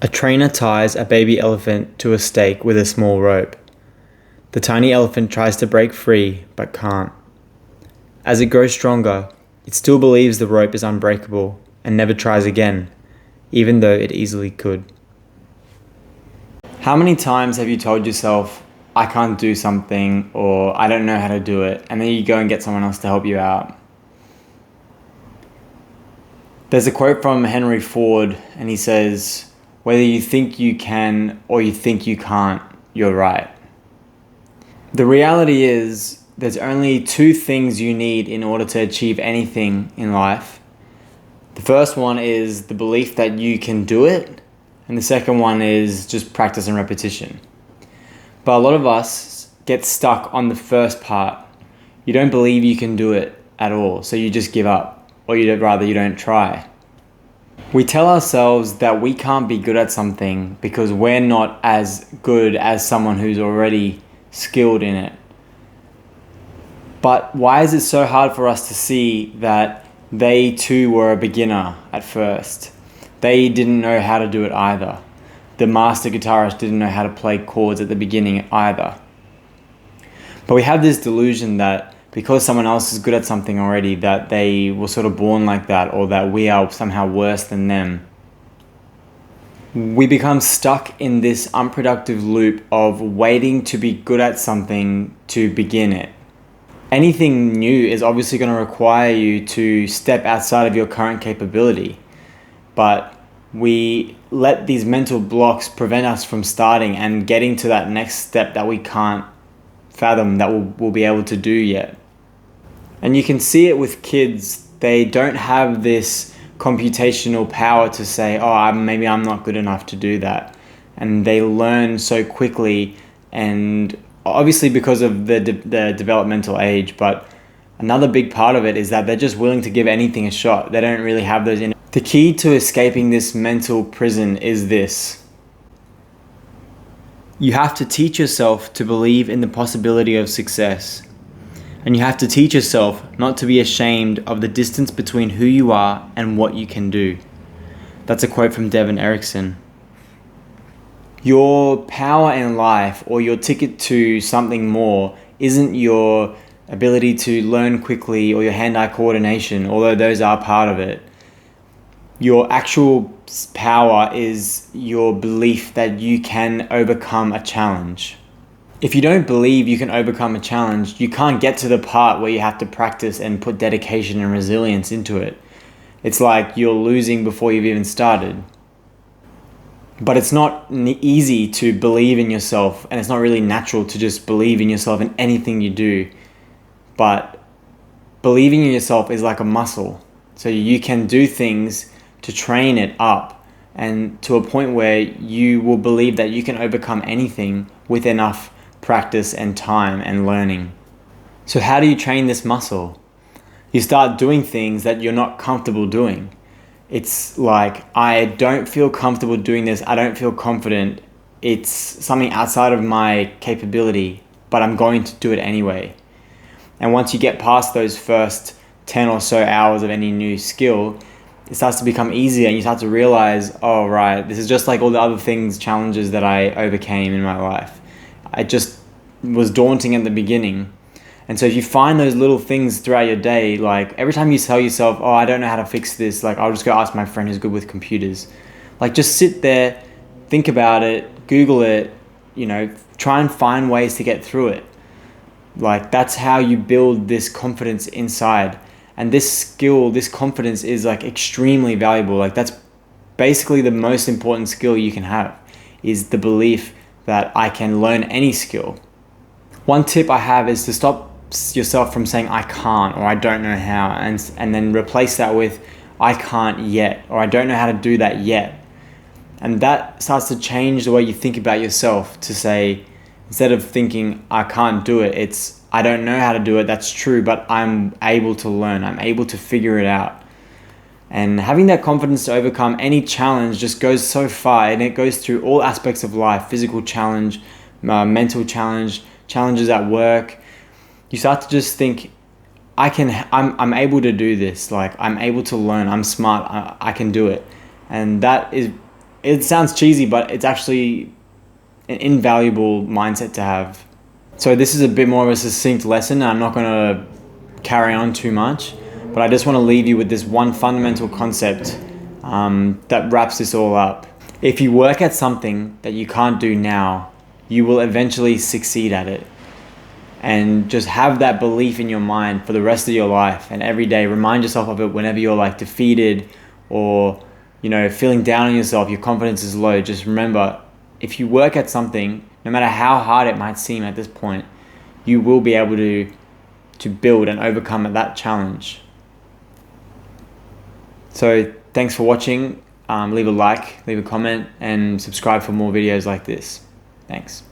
A trainer ties a baby elephant to a stake with a small rope. The tiny elephant tries to break free, but can't. As it grows stronger, it still believes the rope is unbreakable and never tries again, even though it easily could. How many times have you told yourself, I can't do something, or I don't know how to do it, and then you go and get someone else to help you out? There's a quote from Henry Ford, and he says, whether you think you can or you think you can't, you're right. The reality is, there's only two things you need in order to achieve anything in life. The first one is the belief that you can do it, and the second one is just practice and repetition. But a lot of us get stuck on the first part. You don't believe you can do it at all, so you just give up, or you don't try. We tell ourselves that we can't be good at something because we're not as good as someone who's already skilled in it. But why is it so hard for us to see that they too were a beginner at first? They didn't know how to do it either. The master guitarist didn't know how to play chords at the beginning either. But we have this delusion that because someone else is good at something already, that they were sort of born like that, or that we are somehow worse than them. We become stuck in this unproductive loop of waiting to be good at something to begin it. Anything new is obviously going to require you to step outside of your current capability, but we let these mental blocks prevent us from starting and getting to that next step that we can't fathom that we'll be able to do yet. And you can see it with kids. They don't have this computational power to say, maybe I'm not good enough to do that. And they learn so quickly, and obviously because of the developmental age, but another big part of it is that they're just willing to give anything a shot. They don't really have those. The key to escaping this mental prison is this. You have to teach yourself to believe in the possibility of success. And you have to teach yourself not to be ashamed of the distance between who you are and what you can do. That's a quote from Devin Erickson. Your power in life, or your ticket to something more, isn't your ability to learn quickly or your hand-eye coordination, although those are part of it. Your actual power is your belief that you can overcome a challenge. If you don't believe you can overcome a challenge, you can't get to the part where you have to practice and put dedication and resilience into it. It's like you're losing before you've even started. But it's not easy to believe in yourself, and it's not really natural to just believe in yourself in anything you do. But believing in yourself is like a muscle. So you can do things to train it up, and to a point where you will believe that you can overcome anything with enough practice and time and learning. So how do you train this muscle? You start doing things that you're not comfortable doing. It's like, I don't feel comfortable doing this. I don't feel confident. It's something outside of my capability, but I'm going to do it anyway. And once you get past those first 10 or so hours of any new skill, it starts to become easier, and you start to realize, oh, right, this is just like all the other challenges that I overcame in my life. It just was daunting at the beginning. And so if you find those little things throughout your day, like every time you tell yourself, I don't know how to fix this, like I'll just go ask my friend who's good with computers. Like just sit there, think about it, Google it, try and find ways to get through it. Like that's how you build this confidence inside. And this skill, this confidence is like extremely valuable. Like that's basically the most important skill you can have, is the belief that I can learn any skill. One tip I have is to stop yourself from saying I can't, or I don't know how, and then replace that with I can't yet, or I don't know how to do that yet. And that starts to change the way you think about yourself, to say, instead of thinking I can't do it, it's I don't know how to do it. That's true, but I'm able to learn. I'm able to figure it out. And having that confidence to overcome any challenge just goes so far, and it goes through all aspects of life: physical challenge, mental challenge, challenges at work. You start to just think, I'm able to do this. Like I'm able to learn. I'm smart. I can do it. And that is It sounds cheesy, but it's actually an invaluable mindset to have. So this is a bit more of a succinct lesson. I'm not going to carry on too much, but I just want to leave you with this one fundamental concept that wraps this all up. If you work at something that you can't do now, you will eventually succeed at it. And just have that belief in your mind for the rest of your life, and every day remind yourself of it whenever you're like defeated or, you know, feeling down on yourself, your confidence is low. Just remember, if you work at something, no matter how hard it might seem at this point, you will be able to build and overcome that challenge. So thanks for watching. Leave a like, leave a comment, and subscribe for more videos like this. Thanks.